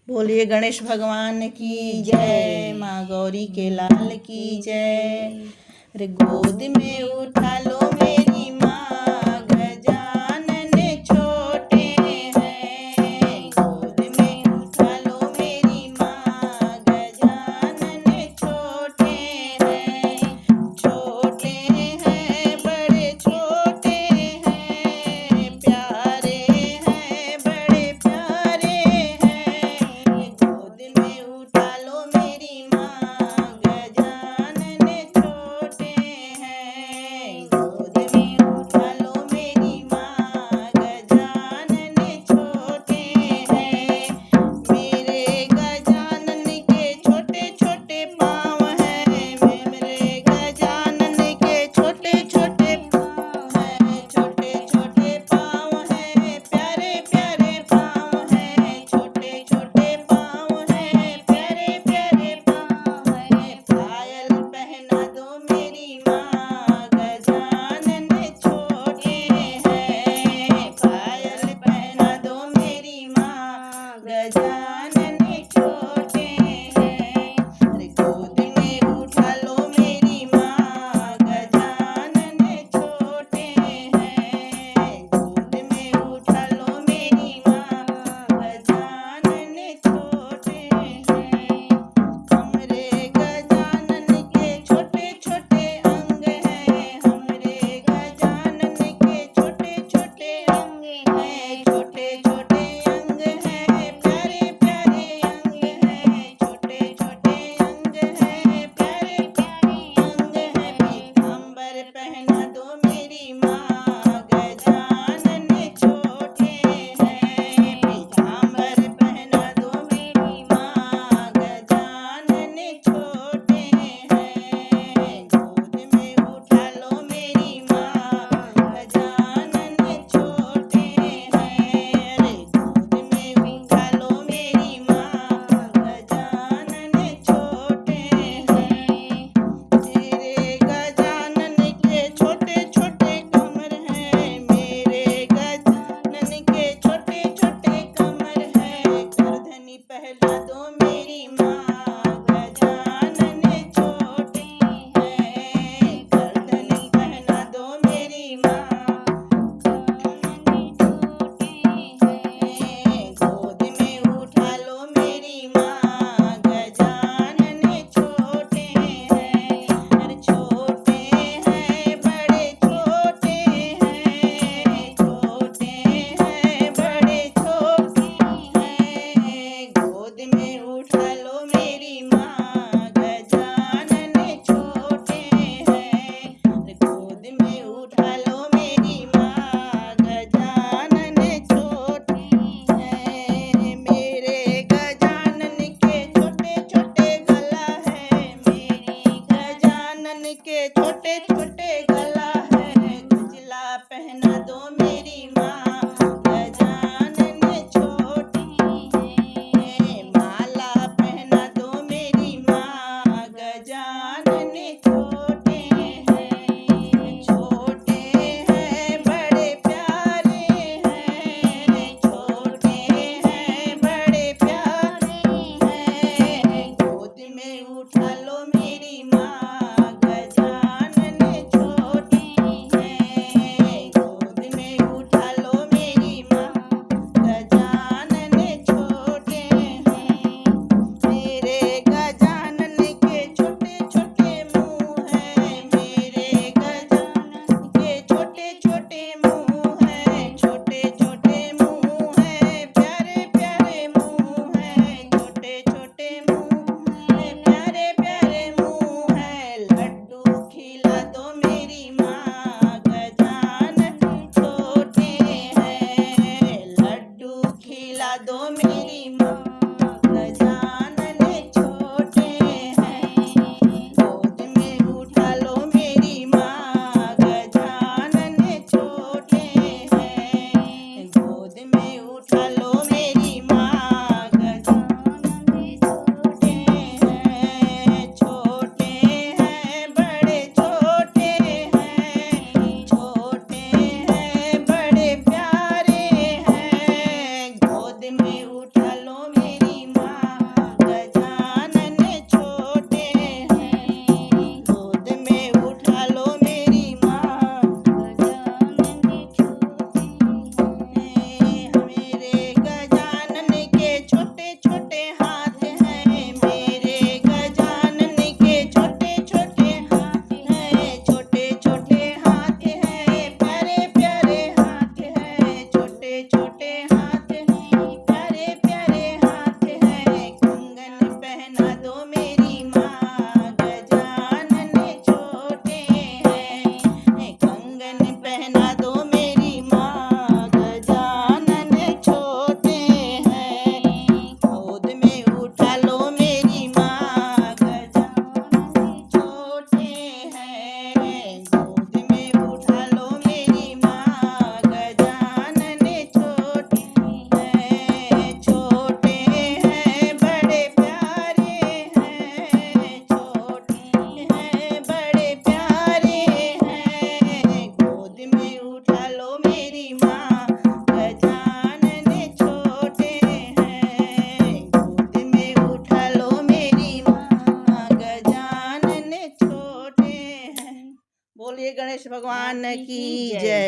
बोलिए गणेश भगवान की जय, माँ गौरी के लाल की जय। अरे गोद में उठा लो मेरी माँ, गजानन छोटे हैं। गोद में उठा लो मेरी माँ, गजानन छोटे हैं। छोटे हैं बड़े छोटे हैं, प्यारे हैं बड़े प्यारे हैं। गोद में उठा लो मेरी माँ, गजानन छोटे हैं। गोद में उठा लो मेरी माँ, गजानन छोटे हैं। मेरे गजानन के छोटे छोटे पाँव हैं, मेरे गजानन के छोटे छोटे पाँव हैं। छोटे छोटे पाँव हैं, प्यारे प्यारे पाँव हैं। छोटे छोटे पाँव हैं, प्यारे प्यारे पाँव हैं। पायल पहना दो मेरी माँ, गजानन छोटे हैं। पायल पहना दो मेरी माँ, गजानन छोटे हैं। अरे गोद में उठा लो मेरी माँ, गजानन छोटे हैं। गोद में उठा लो मेरी माँ, गजानन छोटे हैं। हमरे गजानन के छोटे छोटे अंग हैं, हमरे गजानन के छोटे छोटे अंग हैं। छोटे छोटे अंग हैं, प्यारे प्यारे अंग हैं। छोटे छोटे अंग हैं, प्यारे प्यारे अंग हैं। पीतांबर पहना दो मेरी माँ, गजानन छोटे हैं। पीतांबर पहना दो मेरी माँ, गजानन छोटे हैं। गोद में उठा लो मेरी माँ, गजानन छोटे हैं। अरे गोद में उठा लो मेरी माँ, गजानन छोटे हैं। मेरे गजानन के छोटे छोटे कमर हैं, मेरे गजानन के छोटे छोटे कमर हैं। करधनी पहना दो मेरी माँ, गजानन छोटे हैं। करधनी पहना दो मेरी माँ, गजानन छोटे हैं। गोद में उठा लो मेरी माँ, गजानन छोटे हैं। अरे छोटे हैं बड़े छोटे हैं, छोटे हैं बड़े छोटे हैं। गोद में उठा लो श्री गणेश भगवान की की जय। जय।